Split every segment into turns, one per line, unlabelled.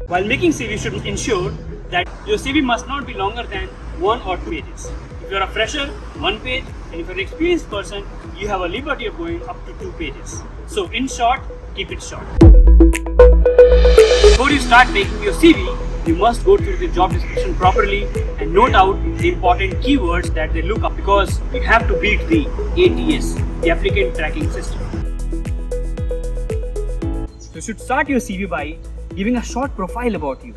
While making CV, you should ensure that your CV must not be longer than 1 or 2 pages. If you are a fresher, 1 page, and if you are an experienced person, you have a liberty of going up to 2 pages. So in short, keep it short. Before you start making your CV, you must go through the job description properly and note out the important keywords that they look up, because you have to beat the ATS, the applicant tracking system. So you should start your CV by giving a short profile about you.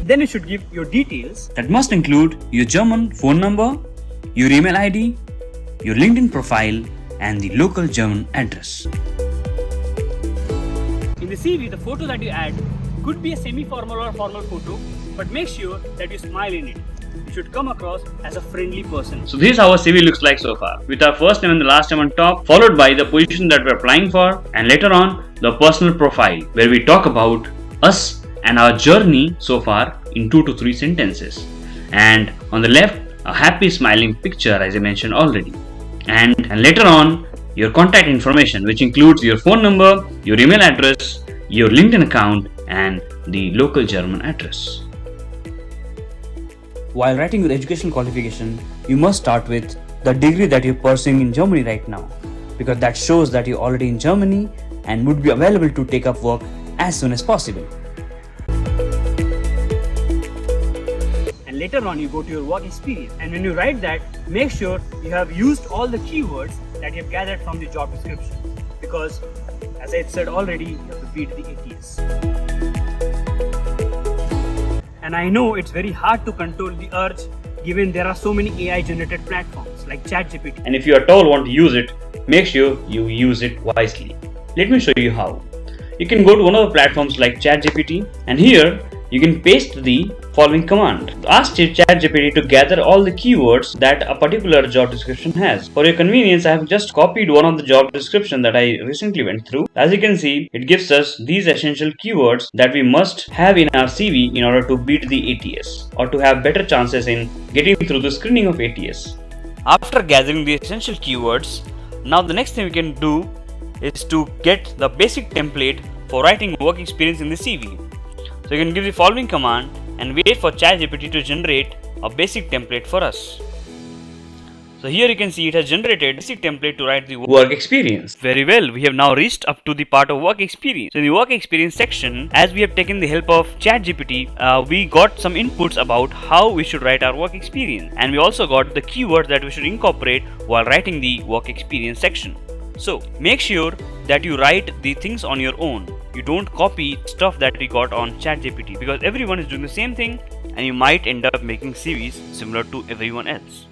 Then you should give your details.
That must include your German phone number, your email ID, your LinkedIn profile, and the local German address.
In the CV, the photo that you add could be a semi-formal or formal photo, but make sure that you smile in it. You should come across as a friendly person.
So this is how our CV looks like so far, with our first name and the last name on top, followed by the position that we're applying for, and later on the personal profile, where we talk about us and our journey so far in 2 to 3 sentences. And on the left, a happy smiling picture, as I mentioned already. And later on, your contact information, which includes your phone number, your email address, your LinkedIn account, and the local German address.
While writing your educational qualification, you must start with the degree that you're pursuing in Germany right now, because that shows that you're already in Germany and would be available to take up work as soon as possible.
And later on, you go to your work experience. And when you write that, make sure you have used all the keywords that you have gathered from the job description, because as I said already, you have to beat the ATS. And I know it's very hard to control the urge, given there are so many AI generated platforms like ChatGPT.
And if you at all want to use it, make sure you use it wisely. Let me show you how. You can go to one of the platforms like ChatGPT, and here you can paste the following command. Ask ChatGPT to gather all the keywords that a particular job description has. For your convenience, I have just copied one of the job description that I recently went through. As you can see, it gives us these essential keywords that we must have in our CV in order to beat the ATS, or to have better chances in getting through the screening of ATS.
After gathering the essential keywords, now the next thing we can do is to get the basic template for writing work experience in the CV. So you can give the following command and wait for ChatGPT to generate a basic template for us. So here you can see it has generated a basic template to write the
Work experience.
Very well, we have now reached up to the part of work experience. So in the work experience section, as we have taken the help of ChatGPT, we got some inputs about how we should write our work experience, and we also got the keywords that we should incorporate while writing the work experience section. So make sure that you write the things on your own. You don't copy stuff that we got on ChatGPT, because everyone is doing the same thing and you might end up making CVs similar to everyone else.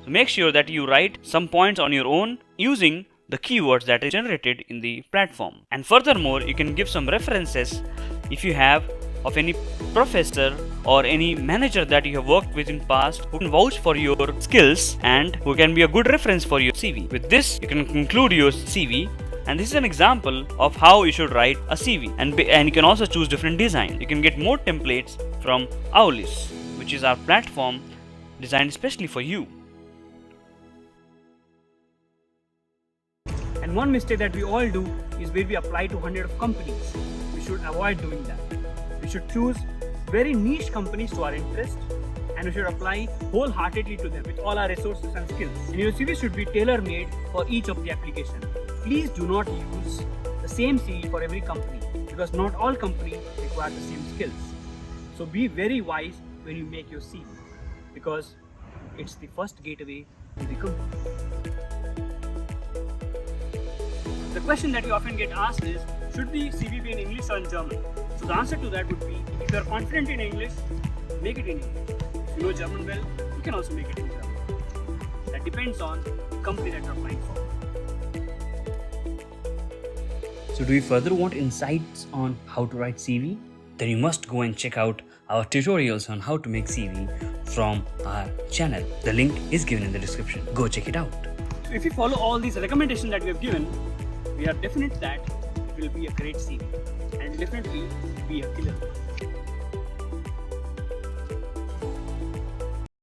So make sure that you write some points on your own using the keywords that is generated in the platform. And furthermore, you can give some references if you have of any professor or any manager that you have worked with in past who can vouch for your skills and who can be a good reference for your CV. With this, you can conclude your CV, and this is an example of how you should write a CV. And you can also choose different design. You can get more templates from Aulis, which is our platform designed especially for you.
And one mistake that we all do is where we apply to 100 of companies. We should avoid doing that. We should choose very niche companies to our interest, and we should apply wholeheartedly to them with all our resources and skills. And your CV should be tailor-made for each of the applications. Please do not use the same CV for every company, because not all companies require the same skills. So be very wise when you make your CV, because it's the first gateway to the company. The question that you often get asked is, should the CV be in English or in German? So the answer to that would be, if you are confident in English, make it in English. If you know German well, you can also make it in German. That depends on the company that you are applying for.
So do you further want insights on how to write CV? Then you must go and check out our tutorials on how to make CV from our channel. The link is given in the description. Go check it out.
So if you follow all these recommendations that we have given, we are definite that it will be a great CV and definitely be a killer.